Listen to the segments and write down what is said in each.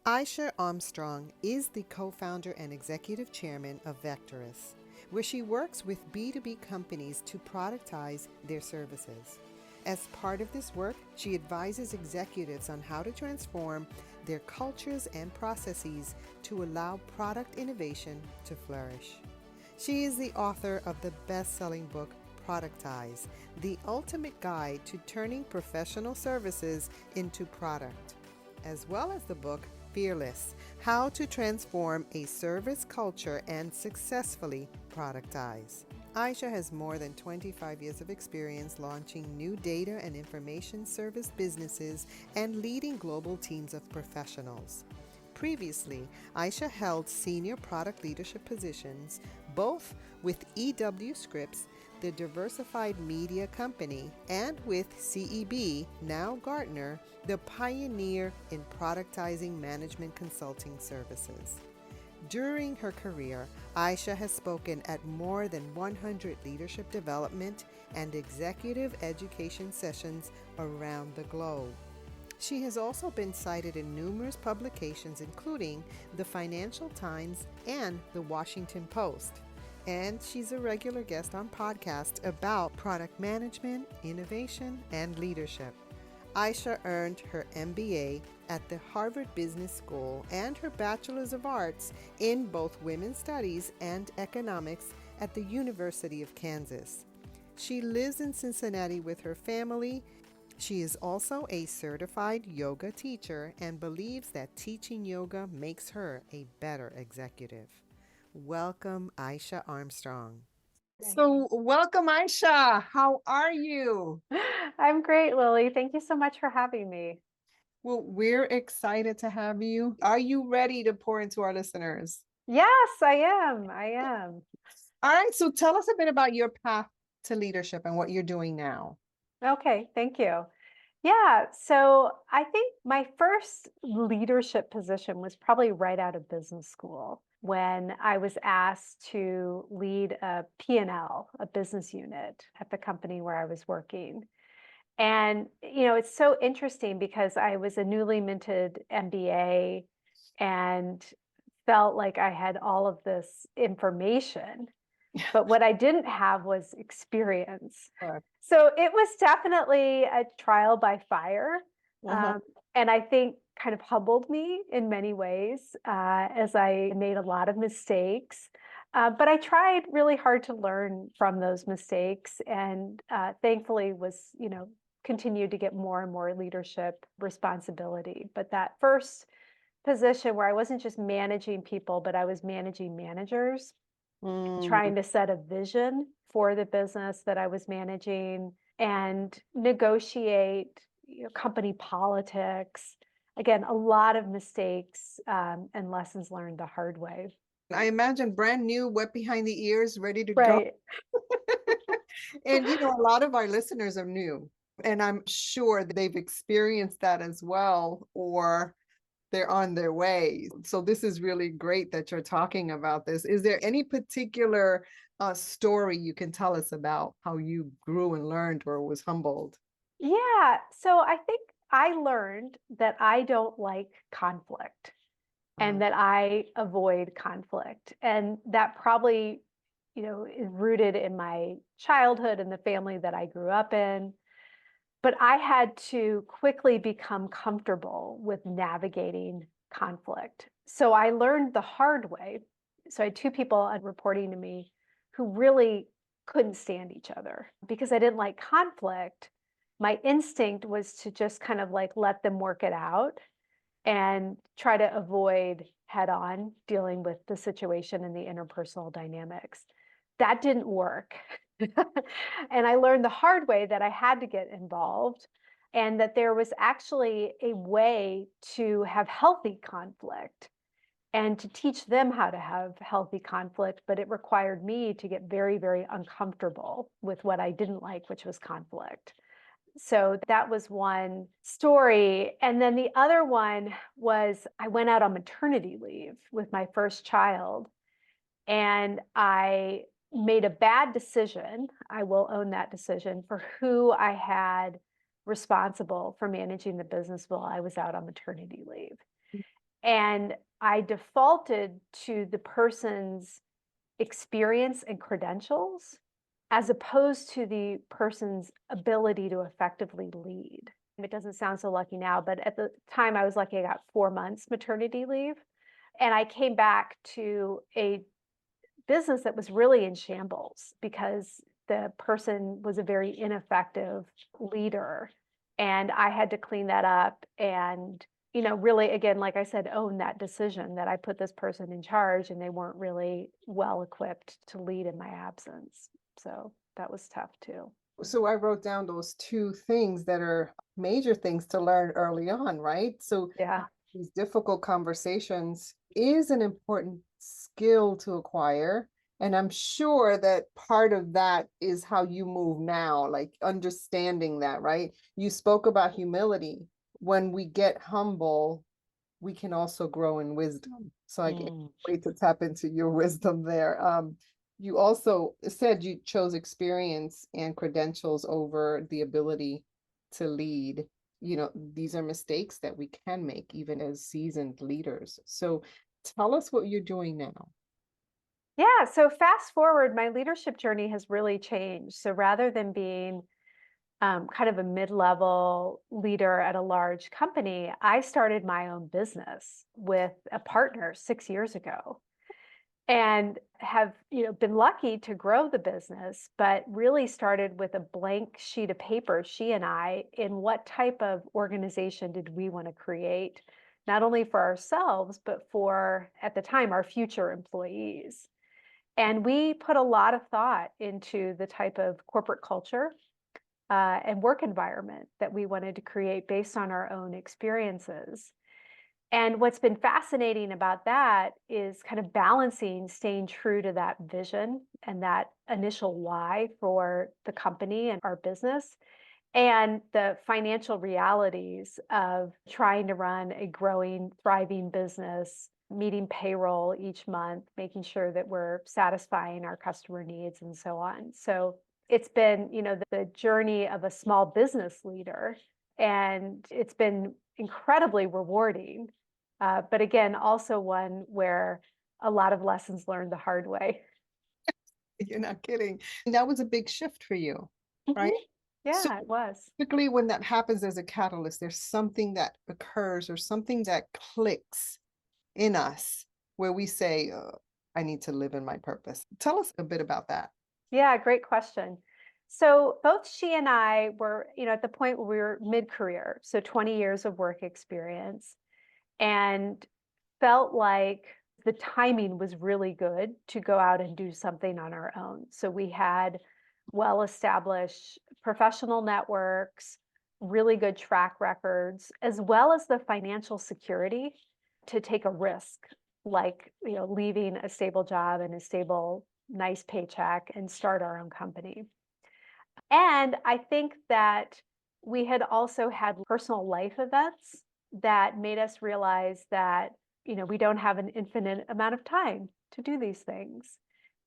Eisha Armstrong is the co-founder and executive chairman of Vectorus, where she works with B2B companies to productize their services. As part of this work, she advises executives on how to transform their cultures and processes to allow product innovation to flourish. She is the author of the best-selling book, Productize, the ultimate guide to turning professional services into product, as well as the book, Fearless, How to Transform a Service Culture and Successfully Productize. Eisha has more than 25 years of experience launching new data and information service businesses and leading global teams of professionals. Previously, Eisha held senior product leadership positions both with EW Scripps, the diversified media company, and with CEB, now Gartner, the pioneer in productizing management consulting services. During her career, Eisha has spoken at more than 100 leadership development and executive education sessions around the globe. She has also been cited in numerous publications, including the Financial Times and the Washington Post. And she's a regular guest on podcasts about product management, innovation, and leadership. Eisha earned her MBA at the Harvard Business School and her Bachelor's of Arts in both Women's Studies and Economics at the University of Kansas. She lives in Cincinnati with her family. She is also a certified yoga teacher and believes that teaching yoga makes her a better executive. Welcome, Eisha Armstrong. So, welcome, Eisha. How are you? I'm great, Lily. Thank you so much for having me. Well, we're excited to have you. Are you ready to pour into our listeners? Yes, I am. I am. All right, so tell us a bit about your path to leadership and what you're doing now. Okay, thank you. Yeah, so I think my first leadership position was probably right out of business school when I was asked to lead a P&L, a business unit at the company where I was working. And, it's so interesting because I was a newly minted MBA and felt like I had all of this information, but what I didn't have was experience. Sure. So it was definitely a trial by fire. Uh-huh. And I think kind of humbled me in many ways as I made a lot of mistakes. But I tried really hard to learn from those mistakes and thankfully was, continued to get more and more leadership responsibility. But that first position where I wasn't just managing people, but I was managing managers, Mm. trying to set a vision for the business that I was managing and negotiate, company politics. Again, a lot of mistakes and lessons learned the hard way. I imagine brand new, wet behind the ears, ready to go. Right. And a lot of our listeners are new, and I'm sure they've experienced that as well, or they're on their way. So this is really great that you're talking about this. Is there any particular story you can tell us about how you grew and learned or was humbled? Yeah. So I think I learned that I don't like conflict and that I avoid conflict. And that probably, is rooted in my childhood and the family that I grew up in. But I had to quickly become comfortable with navigating conflict. So I learned the hard way. So I had two people reporting to me who really couldn't stand each other because I didn't like conflict. My instinct was to just kind of like let them work it out and try to avoid head on dealing with the situation and the interpersonal dynamics. That didn't work. And I learned the hard way that I had to get involved and that there was actually a way to have healthy conflict and to teach them how to have healthy conflict, but it required me to get very, very uncomfortable with what I didn't like, which was conflict. So that was one story. And then the other one was I went out on maternity leave with my first child and I made a bad decision. I will own that decision for who I had responsible for managing the business while I was out on maternity leave. And I defaulted to the person's experience and credentials as opposed to the person's ability to effectively lead. It doesn't sound so lucky now, but at the time I was lucky I got 4 months maternity leave. And I came back to a business that was really in shambles because the person was a very ineffective leader. And I had to clean that up and, really, again, like I said, own that decision that I put this person in charge and they weren't really well equipped to lead in my absence. So that was tough too. So I wrote down those two things that are major things to learn early on, right? So Yeah. these difficult conversations is an important skill to acquire. And I'm sure that part of that is how you move now, like understanding that, right? You spoke about humility. When we get humble, we can also grow in wisdom. So I can't Mm. wait to tap into your wisdom there. You also said you chose experience and credentials over the ability to lead. These are mistakes that we can make even as seasoned leaders. So tell us what you're doing now. Yeah. So fast forward, my leadership journey has really changed. So rather than being kind of a mid-level leader at a large company, I started my own business with a partner 6 years ago and have been lucky to grow the business, but really started with a blank sheet of paper, she and I, in what type of organization did we want to create, not only for ourselves, but for, at the time, our future employees. And we put a lot of thought into the type of corporate culture and work environment that we wanted to create based on our own experiences. And what's been fascinating about that is kind of balancing staying true to that vision and that initial why for the company and our business, and the financial realities of trying to run a growing, thriving business, meeting payroll each month, making sure that we're satisfying our customer needs and so on. So it's been, the journey of a small business leader, and it's been incredibly rewarding. But again, also one where a lot of lessons learned the hard way. You're not kidding. And that was a big shift for you, Mhm. right? So Yeah, it was. typically when that happens as a catalyst, there's something that occurs or something that clicks in us where we say, I need to live in my purpose. Tell us a bit about that. Yeah, great question. So both she and I were, at the point where we were mid-career, so 20 years of work experience, and felt like the timing was really good to go out and do something on our own. So we had well-established professional networks, really good track records, as well as the financial security to take a risk, like, leaving a stable job and a stable, nice paycheck and start our own company. And I think that we had also had personal life events that made us realize that, we don't have an infinite amount of time to do these things,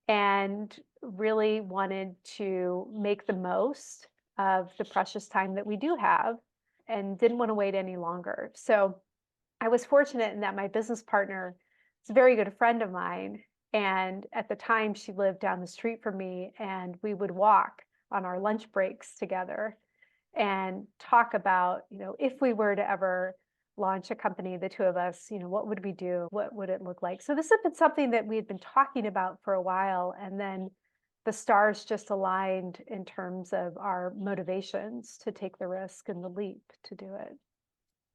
and really wanted to make the most of the precious time that we do have and didn't want to wait any longer. So I was fortunate in that my business partner is a very good friend of mine. And at the time, she lived down the street from me, and we would walk on our lunch breaks together and talk about, if we were to ever launch a company, the two of us, what would we do? What would it look like? So this had been something that we had been talking about for a while. And then the stars just aligned in terms of our motivations to take the risk and the leap to do it.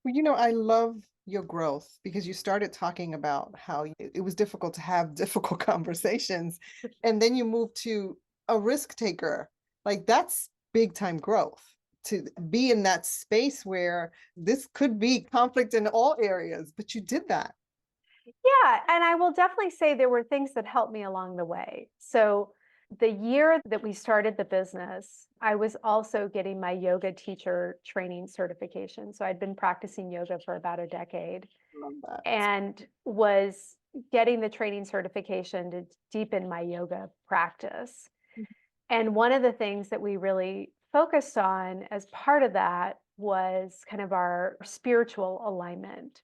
Well, I love your growth because you started talking about how it was difficult to have difficult conversations. And then you moved to a risk taker. Like that's big time growth to be in that space where this could be conflict in all areas, but you did that. Yeah, and I will definitely say there were things that helped me along the way. So the year that we started the business, I was also getting my yoga teacher training certification. So I'd been practicing yoga for about a decade Love that. and was getting the training certification to deepen my yoga practice. And one of the things that we really focused on as part of that was kind of our spiritual alignment.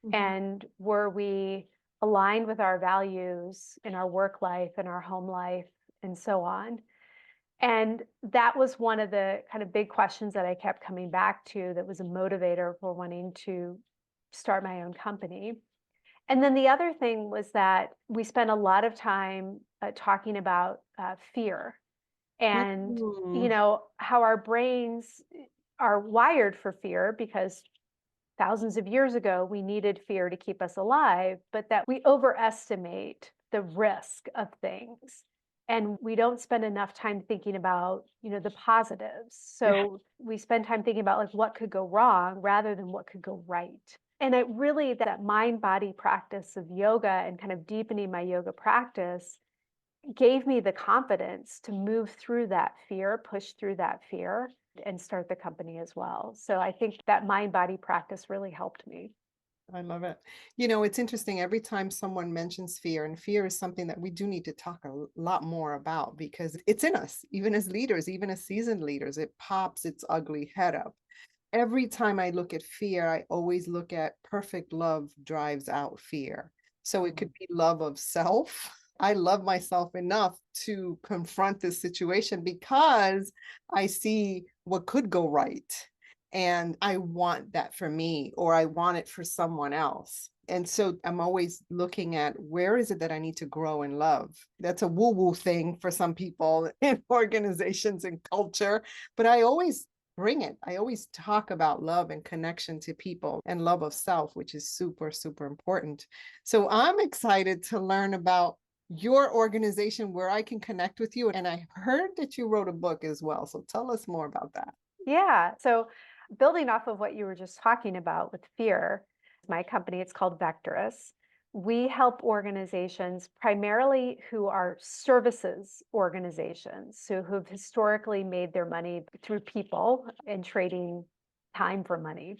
Mhm. And were we aligned with our values in our work life and our home life and so on? And that was one of the kind of big questions that I kept coming back to that was a motivator for wanting to start my own company. And then the other thing was that we spent a lot of time talking about fear and, Mm. how our brains are wired for fear because thousands of years ago we needed fear to keep us alive, but that we overestimate the risk of things. And we don't spend enough time thinking about, the positives. Yeah. So we spend time thinking about like what could go wrong rather than what could go right. And it really, that mind body practice of yoga and kind of deepening my yoga practice gave me the confidence to move through that fear, push through that fear, and start the company as well. So I think that mind body practice really helped me. I love it. It's interesting every time someone mentions fear, and fear is something that we do need to talk a lot more about because it's in us, even as leaders, even as seasoned leaders, it pops its ugly head up. Every time I look at fear, I always look at perfect love drives out fear. So it could be love of self. I love myself enough to confront this situation because I see what could go right. And I want that for me, or I want it for someone else. And so I'm always looking at where is it that I need to grow in love? That's a woo woo thing for some people in organizations and culture. But I always bring it. I always talk about love and connection to people and love of self, which is super, super important. So I'm excited to learn about your organization where I can connect with you. And I heard that you wrote a book as well. So tell us more about that. Yeah. So building off of what you were just talking about with fear, my company, it's called Vectorous. We help organizations primarily who are services organizations, so who've historically made their money through people and trading time for money.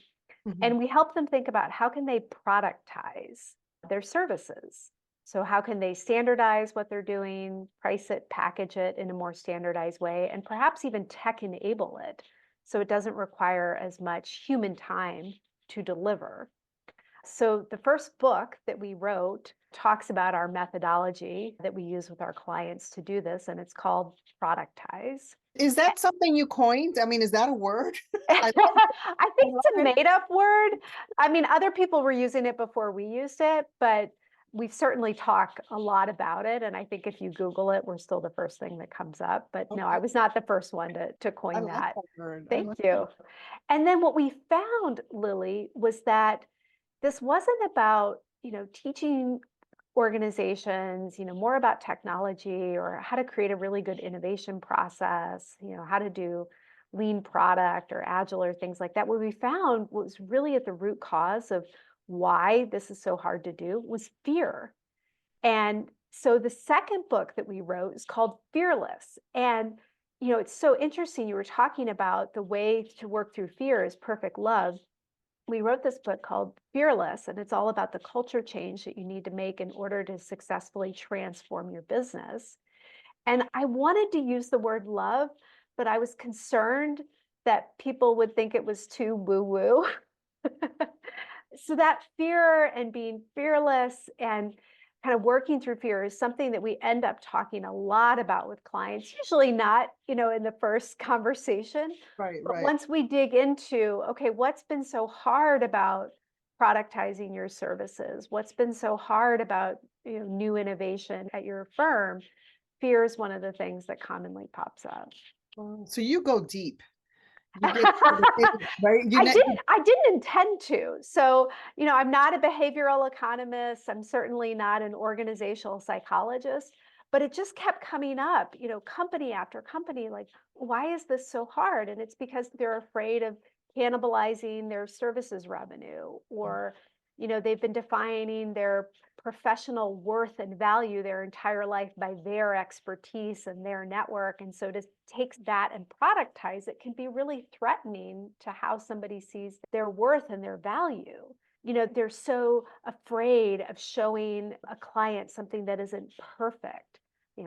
Mhm. And we help them think about how can they productize their services. So how can they standardize what they're doing, price it, package it in a more standardized way, and perhaps even tech enable it so it doesn't require as much human time to deliver. So the first book that we wrote talks about our methodology that we use with our clients to do this, and it's called Productize. Is that something you coined? I mean, is that a word? I I I think love it's a it. made up word. I mean, other people were using it before we used it, but we've certainly talked a lot about it. And I think if you Google it, we're still the first thing that comes up. But no, I Okay. was not the first one to I coin like that. that word. I Thank like that. you. And then what we found, Lily, was that this wasn't about, teaching organizations, more about technology or how to create a really good innovation process, how to do lean product or agile or things like that. What we found was really at the root cause of why this is so hard to do was fear. And so the second book that we wrote is called Fearless. And it's so interesting. You were talking about the way to work through fear is perfect love. We wrote this book called Fearless, and it's all about the culture change that you need to make in order to successfully transform your business. And I wanted to use the word love, but I was concerned that people would think it was too woo woo. So that fear and being fearless and kind of working through fear is something that we end up talking a lot about with clients, usually not, in the first conversation, Right, but right. once we dig into, okay, what's been so hard about productizing your services? What's been so hard about, new innovation at your firm? Fear is one of the things that commonly pops up. Wow. So you go deep. You get to the thing, right? I didn't intend to. So, I'm not a behavioral economist. I'm certainly not an organizational psychologist, but it just kept coming up, company after company, like, why is this so hard? And it's because they're afraid of cannibalizing their services revenue, or, they've been defining their professional worth and value their entire life by their expertise and their network. And so to take that and productize it can be really threatening to how somebody sees their worth and their value. They're so afraid of showing a client something that isn't perfect,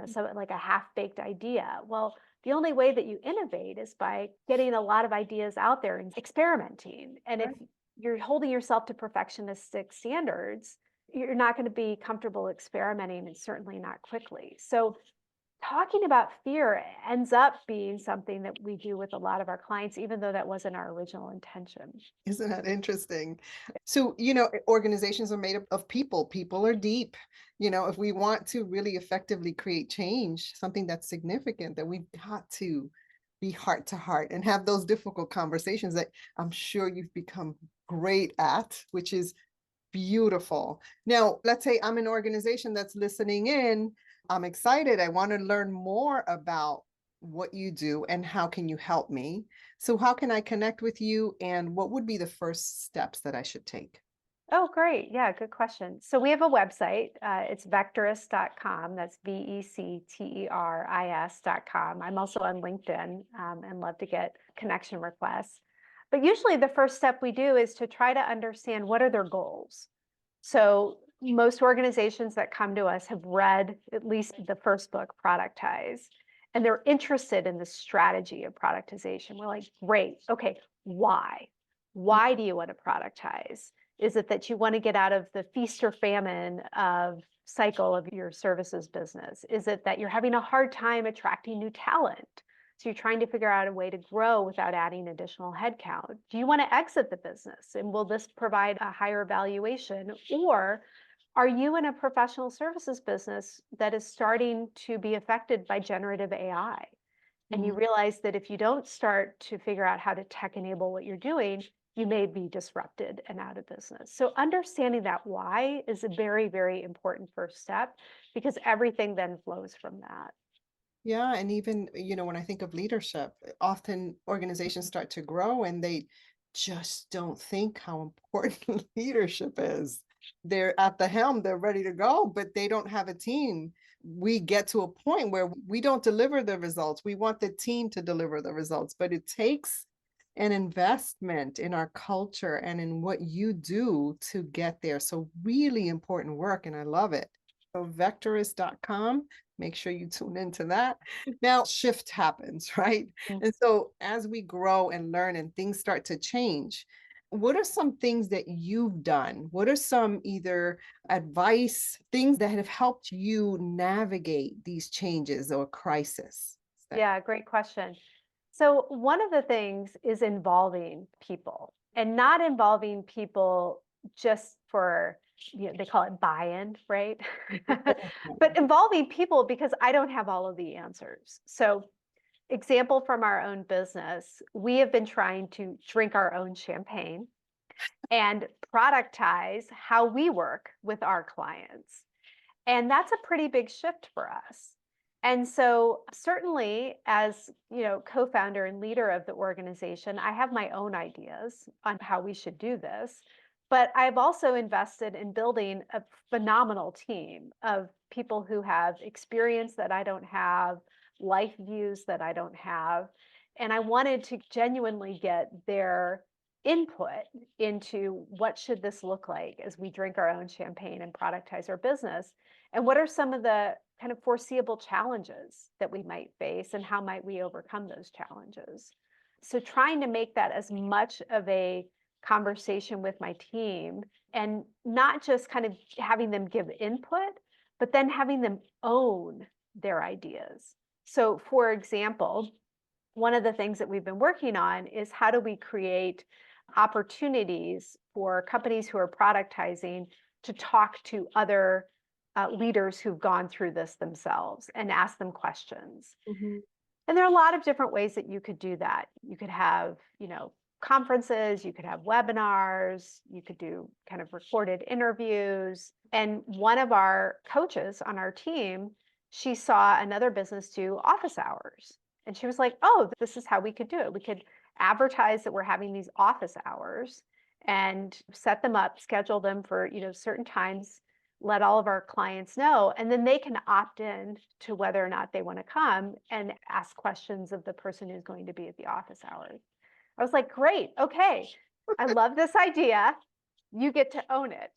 something like a half-baked idea. Well, the only way that you innovate is by getting a lot of ideas out there and experimenting. And if Right. you're holding yourself to perfectionistic standards, you're not going to be comfortable experimenting, and certainly not quickly. So talking about fear ends up being something that we do with a lot of our clients, even though that wasn't our original intention. Isn't that interesting? So, organizations are made up of people. People are deep. If we want to really effectively create change, something that's significant, that we've got to be heart to heart and have those difficult conversations that I'm sure you've become great at, which is beautiful. Now, let's say I'm an organization that's listening in. I'm excited. I want to learn more about what you do and how can you help me. So how can I connect with you and what would be the first steps that I should take? Oh, great. Yeah, good question. So we have a website. It's vectoris.com. That's vecteris.com. I'm also on LinkedIn and love to get connection requests. But usually the first step we do is to try to understand what are their goals. So most organizations that come to us have read at least the first book, Productize, and they're interested in the strategy of productization. We're like, great. Okay, why? Why do you want to productize? Is it that you want to get out of the feast or famine of cycle of your services business? Is it that you're having a hard time attracting new talent? So you're trying to figure out a way to grow without adding additional headcount. Do you want to exit the business? And will this provide a higher valuation? Or are you in a professional services business that is starting to be affected by generative AI? And you Mhm. realize that if you don't start to figure out how to tech enable what you're doing, you may be disrupted and out of business. So understanding that why is a very, very important first step, because everything then flows from that. Yeah, and even, when I think of leadership, often organizations start to grow and they just don't think how important leadership is. They're at the helm, they're ready to go, but they don't have a team. We get to a point where we don't deliver the results. We want the team to deliver the results, but it takes an investment in our culture and in what you do to get there. So really important work, and I love it. So vectorist.com, make sure you tune into that. Now, shift happens, right? Mm. And so as we grow and learn and things start to change, what are some things that you've done? What are some either advice, things that have helped you navigate these changes or crisis? Yeah, great question. So one of the things is involving people, and not involving people just for, they call it buy-in, right? But involving people because I don't have all of the answers. So example from our own business, we have been trying to drink our own champagne and productize how we work with our clients. And that's a pretty big shift for us. And so certainly as, co-founder and leader of the organization, I have my own ideas on how we should do this. But I've also invested in building a phenomenal team of people who have experience that I don't have, life views that I don't have. And I wanted to genuinely get their input into what should this look like as we drink our own champagne and productize our business, and what are some of the kind of foreseeable challenges that we might face, and how might we overcome those challenges? So trying to make that as much of a conversation with my team, and not just kind of having them give input, but then having them own their ideas. So for example, one of the things that we've been working on is how do we create opportunities for companies who are productizing to talk to other leaders who've gone through this themselves and ask them questions. Mhm. And there are a lot of different ways that you could do that. You could have, conferences, you could have webinars, you could do kind of recorded interviews. And one of our coaches on our team, she saw another business do office hours. And she was like, oh, this is how we could do it. We could advertise that we're having these office hours and set them up, schedule them for, certain times, let all of our clients know, and then they can opt in to whether or not they want to come and ask questions of the person who's going to be at the office hours. I was like, great, okay, I love this idea. You get to own it.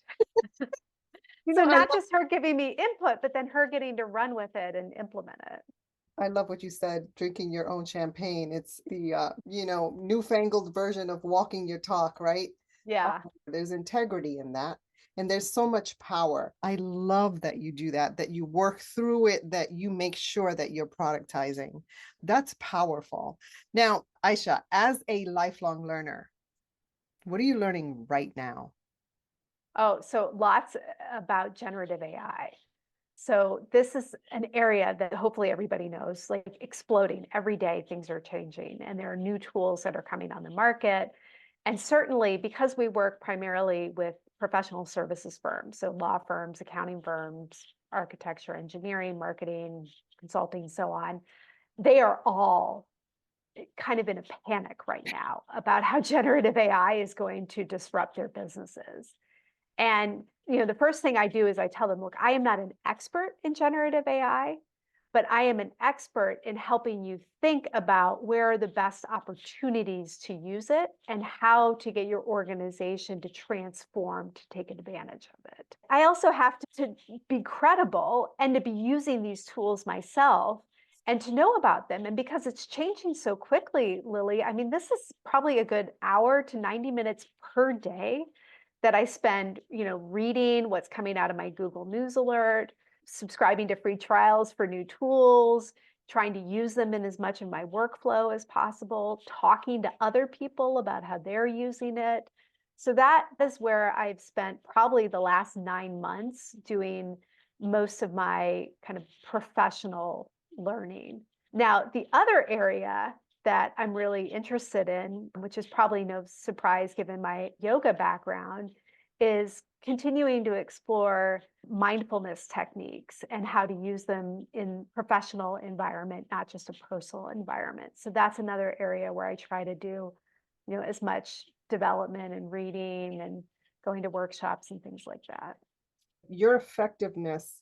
So I not just her giving me input, but then her getting to run with it and implement it. I love what you said, drinking your own champagne. It's the, newfangled version of walking your talk, right? Yeah. There's integrity in that. And there's so much power. I love that you do that, that you work through it, that you make sure that you're productizing. That's powerful. Now, Aisha, as a lifelong learner, what are you learning right now? Oh, so lots about generative AI. So this is an area that hopefully everybody knows, like exploding every day, things are changing and there are new tools that are coming on the market. And certainly because we work primarily with professional services firms, so law firms, accounting firms, architecture, engineering, marketing, consulting, so on, they are all kind of in a panic right now about how generative AI is going to disrupt their businesses. And the first thing I do is I tell them, look, I am not an expert in generative AI, but I am an expert in helping you think about where are the best opportunities to use it and how to get your organization to transform to take advantage of it. I also have to be credible and to be using these tools myself and to know about them. And because it's changing so quickly, Lily, I mean, this is probably a good hour to 90 minutes per day that I spend, reading what's coming out of my Google News alert, subscribing to free trials for new tools, trying to use them in as much of my workflow as possible, talking to other people about how they're using it. So that is where I've spent probably the last 9 months doing most of my kind of professional learning. Now, the other area that I'm really interested in, which is probably no surprise given my yoga background, is continuing to explore mindfulness techniques and how to use them in professional environment, not just a personal environment. So that's another area where I try to do, as much development and reading and going to workshops and things like that. Your effectiveness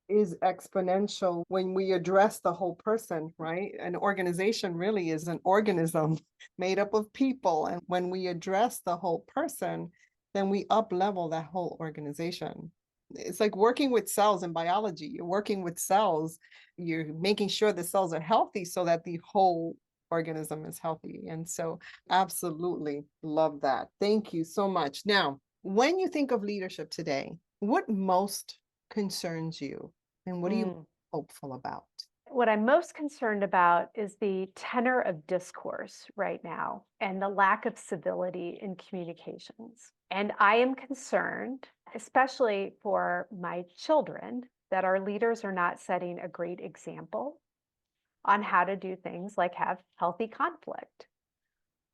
is exponential when we address the whole person, right? An organization really is an organism made up of people. And when we address the whole person, then we up level that whole organization. It's like working with cells in biology. You're working with cells, you're making sure the cells are healthy so that the whole organism is healthy. And so, absolutely love that. Thank you so much. Now, when you think of leadership today, what most concerns you and what are you Mm. hopeful about? What I'm most concerned about is the tenor of discourse right now and the lack of civility in communications. And I am concerned, especially for my children, that our leaders are not setting a great example on how to do things like have healthy conflict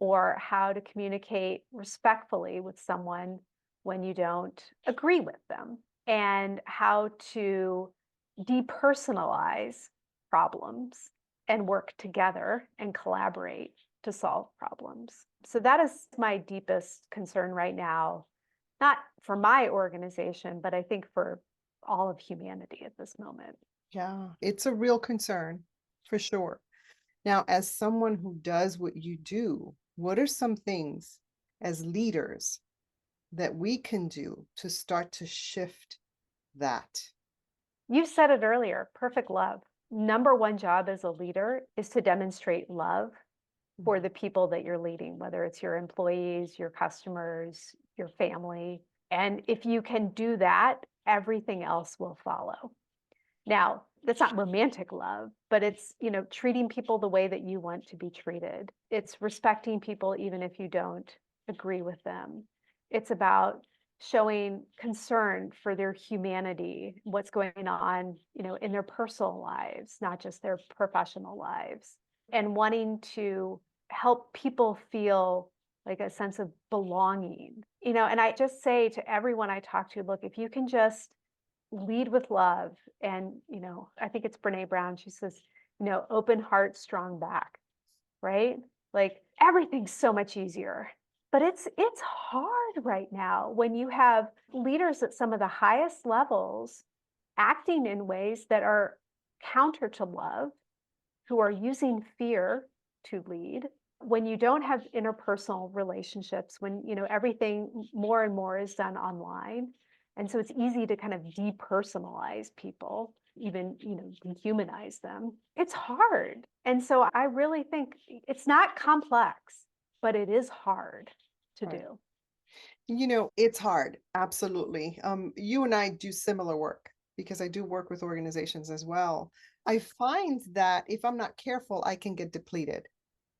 or how to communicate respectfully with someone when you don't agree with them, and how to depersonalize problems and work together and collaborate to solve problems. So that is my deepest concern right now, not for my organization, but I think for all of humanity at this moment. Yeah, it's a real concern for sure. Now, as someone who does what you do, what are some things as leaders that we can do to start to shift that? You said it earlier, perfect love. Number one job as a leader is to demonstrate love for the people that you're leading, whether it's your employees, your customers, your family. And if you can do that, everything else will follow. Now, that's not romantic love, but it's, treating people the way that you want to be treated. It's respecting people even if you don't agree with them. It's about showing concern for their humanity, what's going on, in their personal lives, not just their professional lives, and wanting to help people feel like a sense of belonging. And I just say to everyone I talk to, look, if you can just lead with love. And, I think it's Brene Brown. She says, open heart, strong back, right? Like everything's so much easier. But it's hard right now when you have leaders at some of the highest levels acting in ways that are counter to love, who are using fear to lead. When you don't have interpersonal relationships, when everything more and more is done online, and so it's easy to kind of depersonalize people, even dehumanize them. It's hard. And so I really think it's not complex, but it is hard to Right. do. It's hard. Absolutely. You and I do similar work because I do work with organizations as well. I find that if I'm not careful, I can get depleted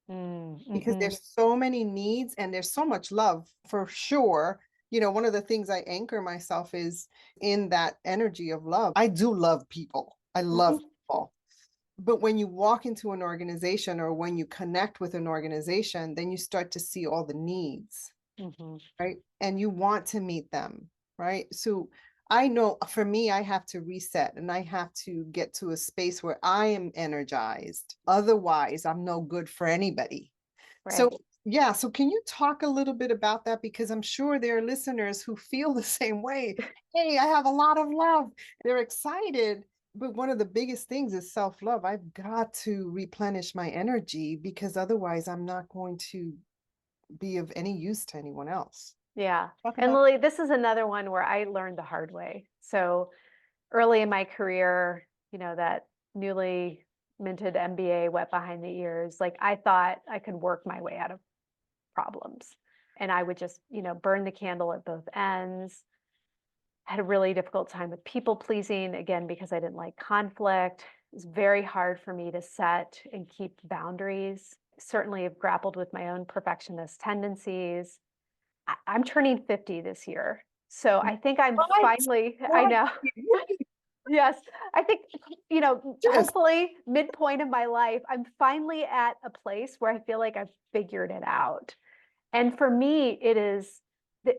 because Mm-hmm. there's so many needs and there's so much love for sure. One of the things I anchor myself is in that energy of love. I do love people. I love Mm-hmm. people. But when you walk into an organization or when you connect with an organization, then you start to see all the needs, Mm-hmm. right? And you want to meet them, right? So I know for me, I have to reset and I have to get to a space where I am energized. Otherwise, I'm no good for anybody. So, Right. yeah, so can you talk a little bit about that? Because I'm sure there are listeners who feel the same way. Hey, I have a lot of love. They're excited. But one of the biggest things is self-love. I've got to replenish my energy because otherwise I'm not going to be of any use to anyone else. Yeah. Talk And about. Lily, this is another one where I learned the hard way. So early in my career, that newly minted MBA wet behind the ears. Like I thought I could work my way out of problems. And I would just, burn the candle at both ends. I had a really difficult time with people pleasing, again, because I didn't like conflict. It was very hard for me to set and keep boundaries. Certainly have grappled with my own perfectionist tendencies. I'm turning 50 this year. So I think I'm What? finally, I What? know. Yes, I think, Just hopefully midpoint of my life, I'm finally at a place where I feel like I've figured it out. And for me, it is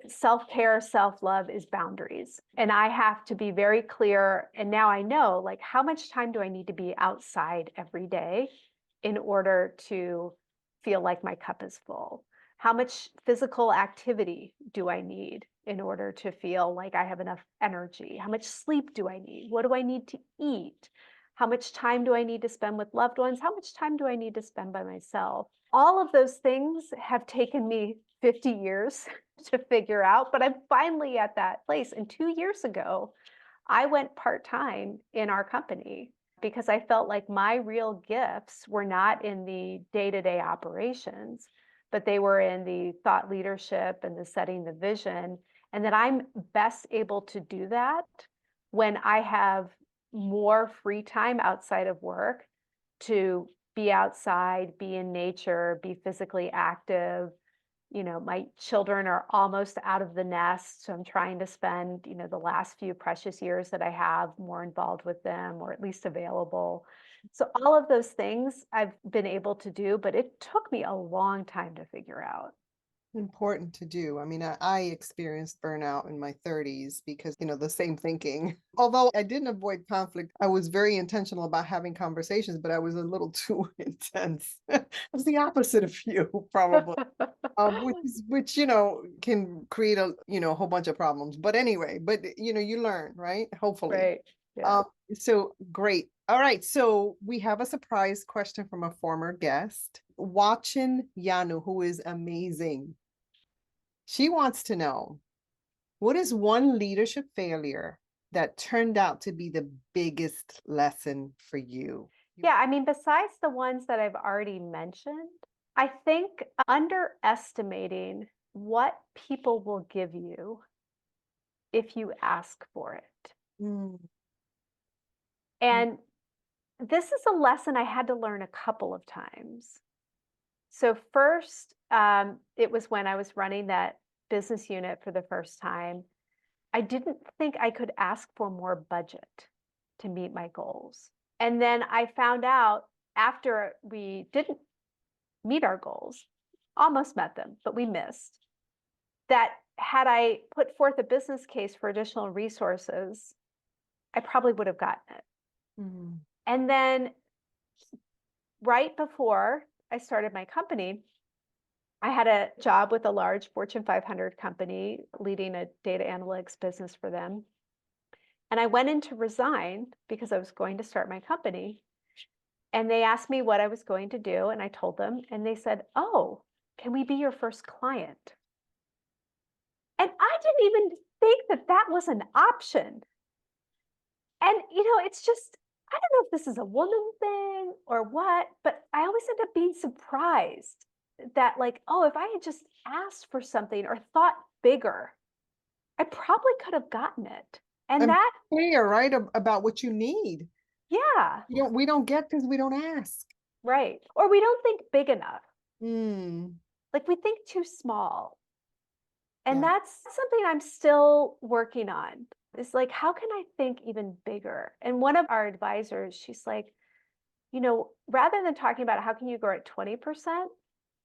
self-care, self-love is boundaries. And I have to be very clear. And now I know, like, how much time do I need to be outside every day in order to feel like my cup is full? How much physical activity do I need in order to feel like I have enough energy? How much sleep do I need? What do I need to eat? How much time do I need to spend with loved ones? How much time do I need to spend by myself? All of those things have taken me 50 years to figure out, but I'm finally at that place. And 2 years ago, I went part-time in our company because I felt like my real gifts were not in the day-to-day operations, but they were in the thought leadership and the setting the vision, and that I'm best able to do that when I have more free time outside of work to be outside, be in nature, be physically active. My children are almost out of the nest, so I'm trying to spend, the last few precious years that I have more involved with them or at least available. So all of those things I've been able to do, but it took me a long time to figure out. important to do. I mean, I experienced burnout in my 30s because, the same thinking. Although I didn't avoid conflict, I was very intentional about having conversations, but I was a little too intense. I was the opposite of you, probably. Which can create a whole bunch of problems. But anyway, you learn, right? Hopefully. Right. Yeah. Um, so great. All right. So we have a surprise question from a former guest, Watchin Yanu, who is amazing. She wants to know, what is one leadership failure that turned out to be the biggest lesson for you? Yeah, I mean, besides the ones that I've already mentioned, I think underestimating what people will give you if you ask for it. Mm, And this is a lesson I had to learn a couple of times. So, first, it was when I was running that business unit for the first time. I didn't think I could ask for more budget to meet my goals. And then I found out after we didn't meet our goals, almost met them, but we missed, that had I put forth a business case for additional resources, I probably would have gotten it. mm, And then right before I started my company, I had a job with a large Fortune 500 company leading a data analytics business for them. And I went in to resign because I was going to start my company. And they asked me what I was going to do. And I told them, and they said, "Oh, can we be your first client?" And I didn't even think that that was an option. And, it's just, I don't know if this is a woman thing or what, but I always end up being surprised that, like, oh, if I had just asked for something or thought bigger, I probably could have gotten it. And And that, clear, right, about what you need. yeah, We don't get because we don't ask. right. Or we don't think big enough. Mm, Like we think too small. And yeah. that's something I'm still working on. Is like, how can I think even bigger? And one of our advisors, she's like, rather than talking about how can you grow at 20%,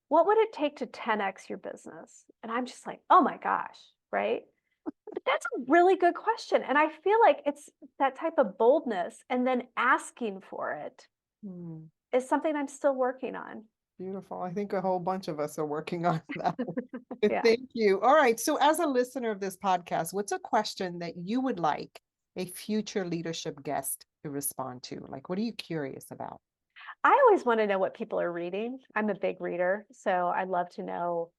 what would it take to 10x your business? And I'm just like, oh my gosh, right? But that's a really good question. And I feel like it's that type of boldness and then asking for it Mm, is something I'm still working on. beautiful. I think a whole bunch of us are working on that. Yeah. Thank you. All right. So, as a listener of this podcast, what's a question that you would like a future leadership guest to respond to? Like, what are you curious about? I always want to know what people are reading. I'm a big reader, so I'd love to know,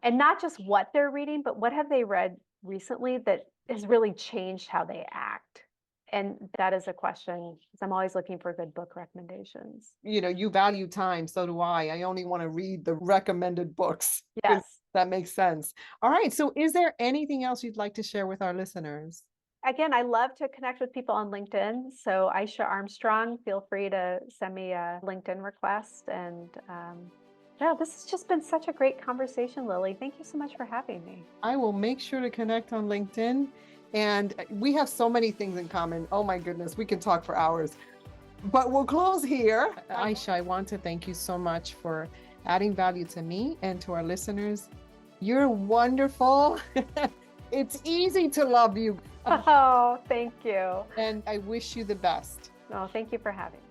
and not just what they're reading, but what have they read recently that has really changed how they act? And that is a question, because I'm always looking for good book recommendations. You value time, so do I. I only want to read the recommended books. Yes. That makes sense. All right. So, is there anything else you'd like to share with our listeners? Again, I love to connect with people on LinkedIn. So Eisha Armstrong, feel free to send me a LinkedIn request. And yeah, this has just been such a great conversation, Lily. Thank you so much for having me. I will make sure to connect on LinkedIn. And we have so many things in common. Oh my goodness, we can talk for hours. But we'll close here. Eisha, I want to thank you so much for adding value to me and to our listeners. You're wonderful. It's easy to love you. Oh, thank you. And I wish you the best. Oh, thank you for having me.